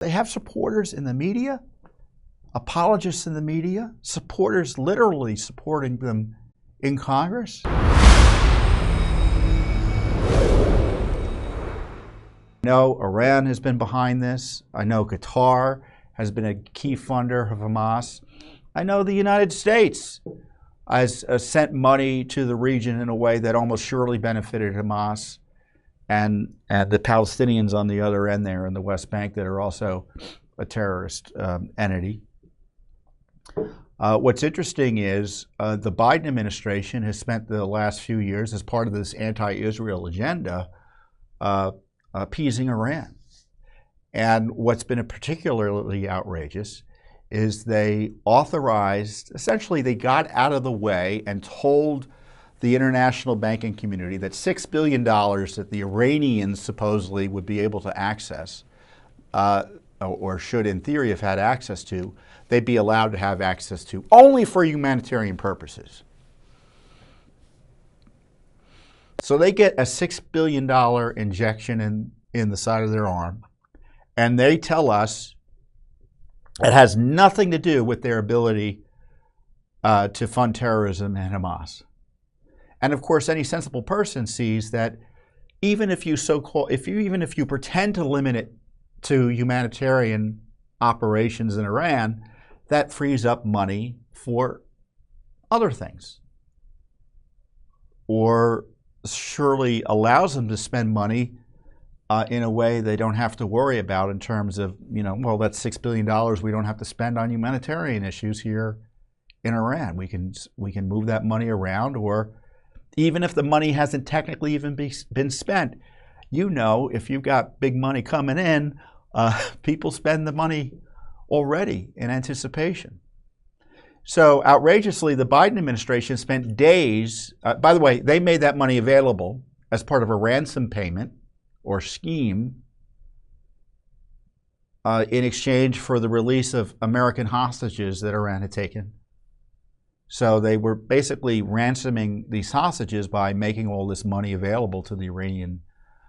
They have supporters in the media, apologists in the media, supporters literally supporting them in Congress. I know Iran has been behind this. I know Qatar has been a key funder of Hamas. I know the United States has sent money to the region in a way that almost surely benefited Hamas and the Palestinians on the other end there in the West Bank that are also a terrorist entity. What's interesting is the Biden administration has spent the last few years as part of this anti-Israel agenda appeasing Iran. And what's been particularly outrageous is they authorized, essentially they got out of the way and told the international banking community that $6 billion that the Iranians supposedly would be able to access, or should in theory have had access to, they'd be allowed to have access to only for humanitarian purposes. So they get a $6 billion injection in the side of their arm, and they tell us it has nothing to do with their ability to fund terrorism and Hamas. And of course, any sensible person sees that even if you pretend to limit it to humanitarian operations in Iran, that frees up money for other things, or surely allows them to spend money in a way they don't have to worry about in terms of, well, that's $6 billion we don't have to spend on humanitarian issues here in Iran. We can move that money around, or even if the money hasn't technically even been spent, if you've got big money coming in, people spend the money already in anticipation. So outrageously, the Biden administration spent days, by the way, they made that money available as part of a ransom payment or scheme in exchange for the release of American hostages that Iran had taken. So they were basically ransoming these hostages by making all this money available to the Iranian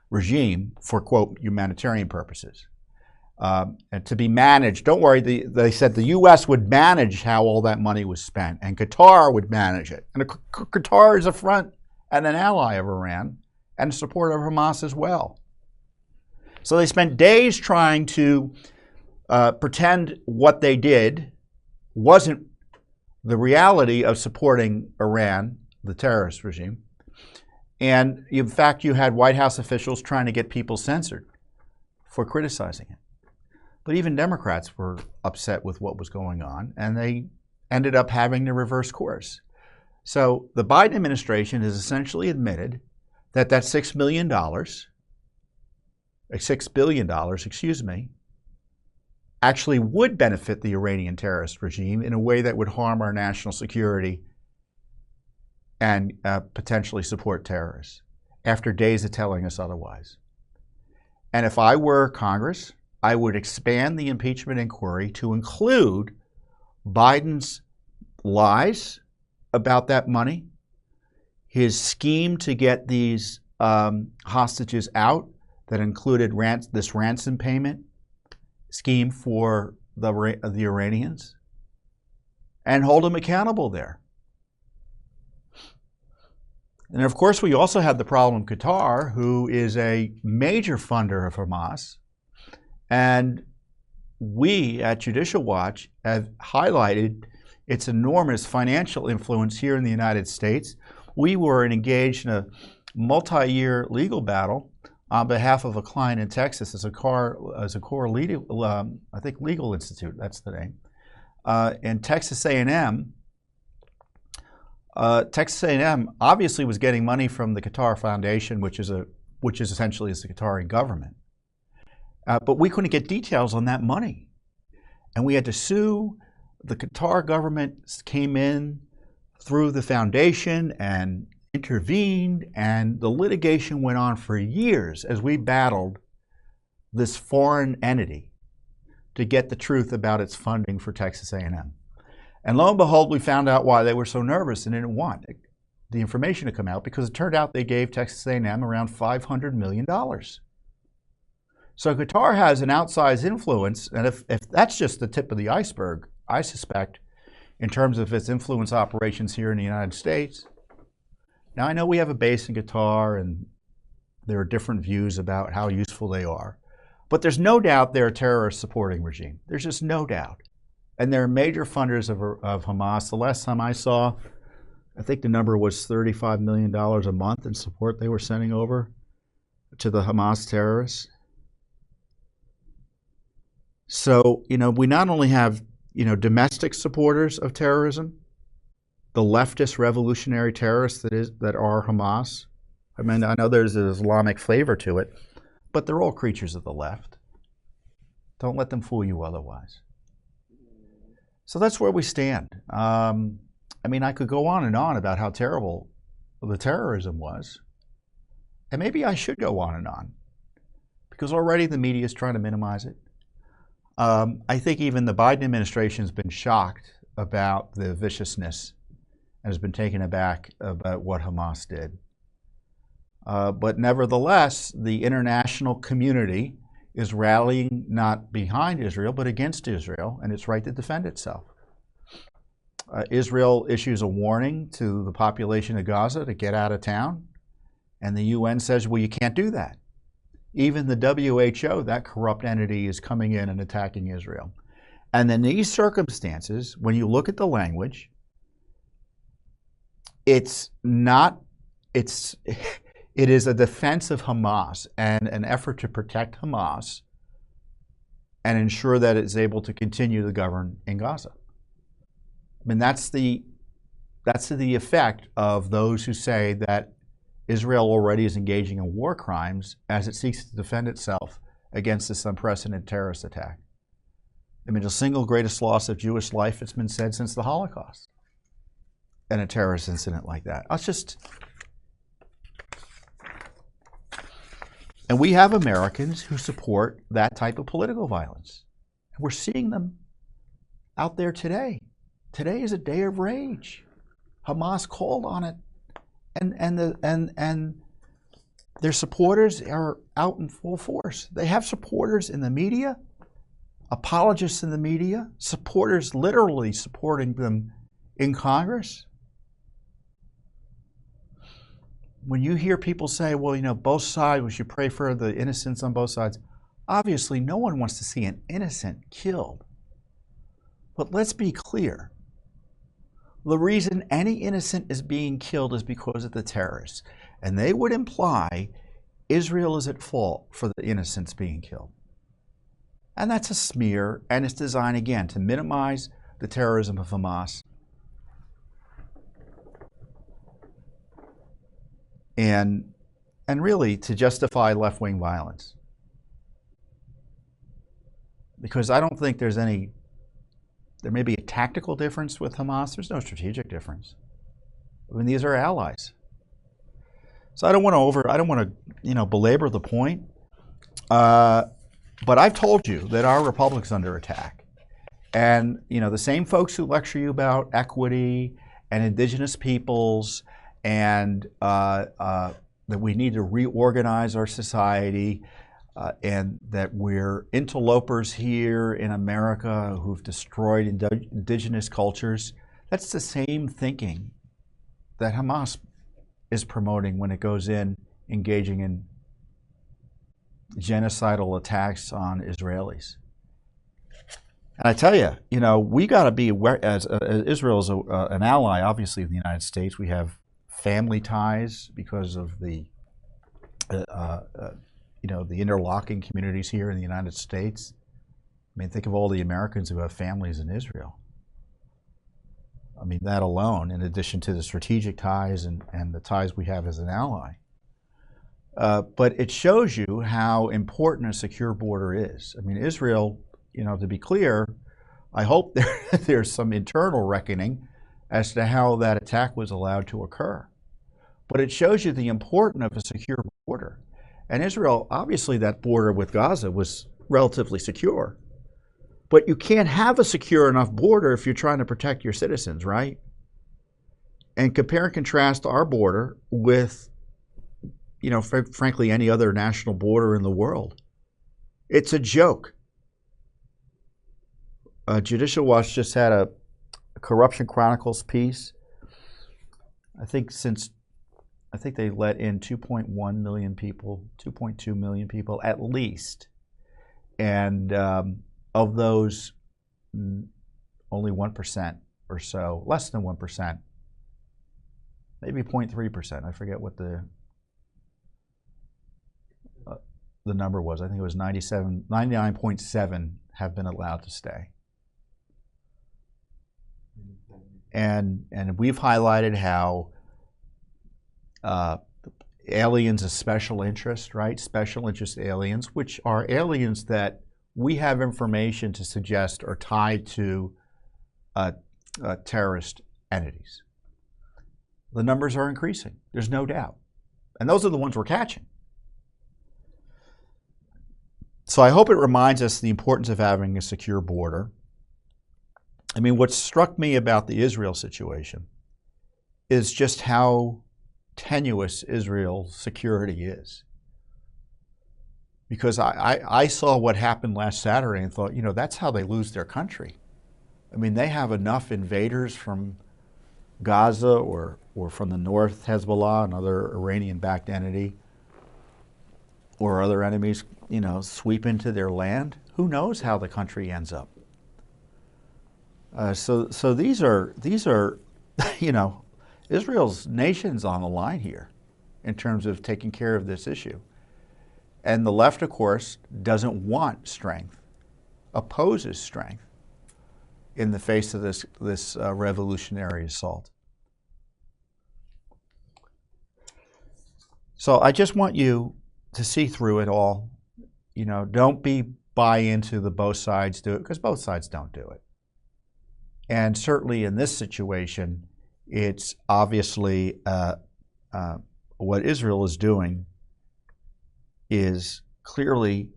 regime for, quote, humanitarian purposes. And to be managed, don't worry, they said the U.S. would manage how all that money was spent, and Qatar would manage it. And Qatar is a front and an ally of Iran and a supporter of Hamas as well. So they spent days trying to pretend what they did wasn't the reality of supporting Iran, the terrorist regime. And in fact, you had White House officials trying to get people censored for criticizing it. But even Democrats were upset with what was going on, and they ended up having to reverse course. So the Biden administration has essentially admitted that that $6 billion, actually would benefit the Iranian terrorist regime in a way that would harm our national security and potentially support terrorists, after days of telling us otherwise. And if I were Congress, I would expand the impeachment inquiry to include Biden's lies about that money, his scheme to get these hostages out that included this ransom payment scheme for the Iranians, and hold him accountable there. And of course, we also have the problem of Qatar, who is a major funder of Hamas. And we at Judicial Watch have highlighted its enormous financial influence here in the United States. We were engaged in a multi-year legal battle on behalf of a client in Texas as a core legal, I think Legal Institute, that's the name, and Texas A&M. Texas A&M obviously was getting money from the Qatar Foundation, which is essentially the Qatari government. But we couldn't get details on that money. And we had to sue. The Qatar government came in through the foundation and intervened, and the litigation went on for years as we battled this foreign entity to get the truth about its funding for Texas A&M. And lo and behold, we found out why they were so nervous and didn't want the information to come out, because it turned out they gave Texas A&M around $500 million. So Qatar has an outsized influence, and if that's just the tip of the iceberg, I suspect, in terms of its influence operations here in the United States. Now, I know we have a base in Qatar, and there are different views about how useful they are. But there's no doubt they're a terrorist supporting regime. There's just no doubt. And they're major funders of Hamas. The last time I saw, I think the number was $35 million a month in support they were sending over to the Hamas terrorists. So, we not only have, domestic supporters of terrorism, the leftist revolutionary terrorists that are Hamas. I mean, I know there's an Islamic flavor to it, but they're all creatures of the left. Don't let them fool you otherwise. So that's where we stand. I mean, I could go on and on about how terrible the terrorism was. And maybe I should go on and on, because already the media is trying to minimize it. I think even the Biden administration has been shocked about the viciousness and has been taken aback about what Hamas did. But nevertheless, the international community is rallying not behind Israel, but against Israel and its right to defend itself. Israel issues a warning to the population of Gaza to get out of town, and the UN says, well, you can't do that. Even the WHO, that corrupt entity, is coming in and attacking Israel. And in these circumstances, when you look at the language, it is a defense of Hamas and an effort to protect Hamas and ensure that it's able to continue to govern in Gaza. I mean, that's the effect of those who say that Israel already is engaging in war crimes as it seeks to defend itself against this unprecedented terrorist attack. I mean, the single greatest loss of Jewish life, it's been said, since the Holocaust. And a terrorist incident like that. And we have Americans who support that type of political violence. And we're seeing them out there today. Today is a day of rage. Hamas called on it, and their supporters are out in full force. They have supporters in the media, apologists in the media, supporters literally supporting them in Congress. When you hear people say, well, both sides, we should pray for the innocents on both sides, obviously no one wants to see an innocent killed. But let's be clear. The reason any innocent is being killed is because of the terrorists. And they would imply Israel is at fault for the innocents being killed. And that's a smear, and it's designed, again, to minimize the terrorism of Hamas. And really to justify left-wing violence. Because I don't think there may be a tactical difference with Hamas. There's no strategic difference. I mean, these are allies. So I don't want to belabor the point. But I've told you that our republic's under attack. And, the same folks who lecture you about equity and indigenous peoples and that we need to reorganize our society, and that we're interlopers here in America who've destroyed indigenous cultures. That's the same thinking that Hamas is promoting when it goes in engaging in genocidal attacks on Israelis. And I tell you, we got to be aware, as Israel is an ally, obviously, of the United States. We have family ties because of the interlocking communities here in the United States. I mean, think of all the Americans who have families in Israel. I mean, that alone, in addition to the strategic ties and the ties we have as an ally. But it shows you how important a secure border is. I mean, Israel, to be clear, I hope there's some internal reckoning as to how that attack was allowed to occur. But it shows you the importance of a secure border. And Israel, obviously that border with Gaza was relatively secure. But you can't have a secure enough border if you're trying to protect your citizens, right? And compare and contrast our border with, frankly, any other national border in the world. It's a joke. Judicial Watch just had a Corruption Chronicles piece. I think they let in 2.1 million people, 2.2 million people at least. And of those, only 1% or so, less than 1%, maybe 0.3%. I forget what the number was. I think it was 99.7 have been allowed to stay. And we've highlighted how aliens of special interest, right? Special interest aliens, which are aliens that we have information to suggest are tied to terrorist entities. The numbers are increasing. There's no doubt. And those are the ones we're catching. So I hope it reminds us the importance of having a secure border. I mean, what struck me about the Israel situation is just how tenuous Israel's security is. Because I saw what happened last Saturday and thought, you know, that's how they lose their country. I mean, they have enough invaders from Gaza or from the north, Hezbollah, another Iranian-backed entity, or other enemies, you know, sweep into their land. Who knows how the country ends up? So these are, you know, Israel's nation's on the line here in terms of taking care of this issue. And the left, of course, doesn't want strength, opposes strength in the face of this revolutionary assault. So I just want you to see through it all. You know, don't buy into the both sides do it, because both sides don't do it. And certainly in this situation, it's obviously what Israel is doing is clearly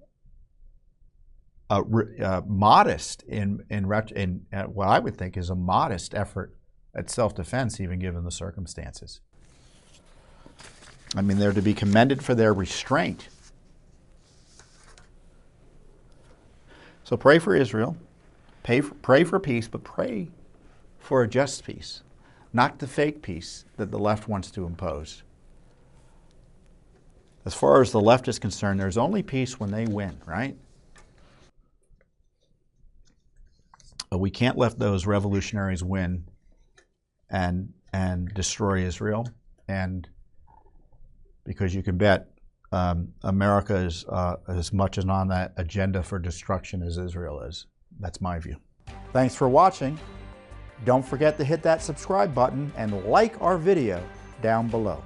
modest in what I would think is a modest effort at self-defense, even given the circumstances. I mean, they're to be commended for their restraint. So pray for Israel. Pray for peace, but pray for a just peace, not the fake peace that the left wants to impose. As far as the left is concerned, there's only peace when they win, right? But we can't let those revolutionaries win and destroy Israel. And because you can bet America is as much as on that agenda for destruction as Israel is. That's my view. Thanks for watching. Don't forget to hit that subscribe button and like our video down below.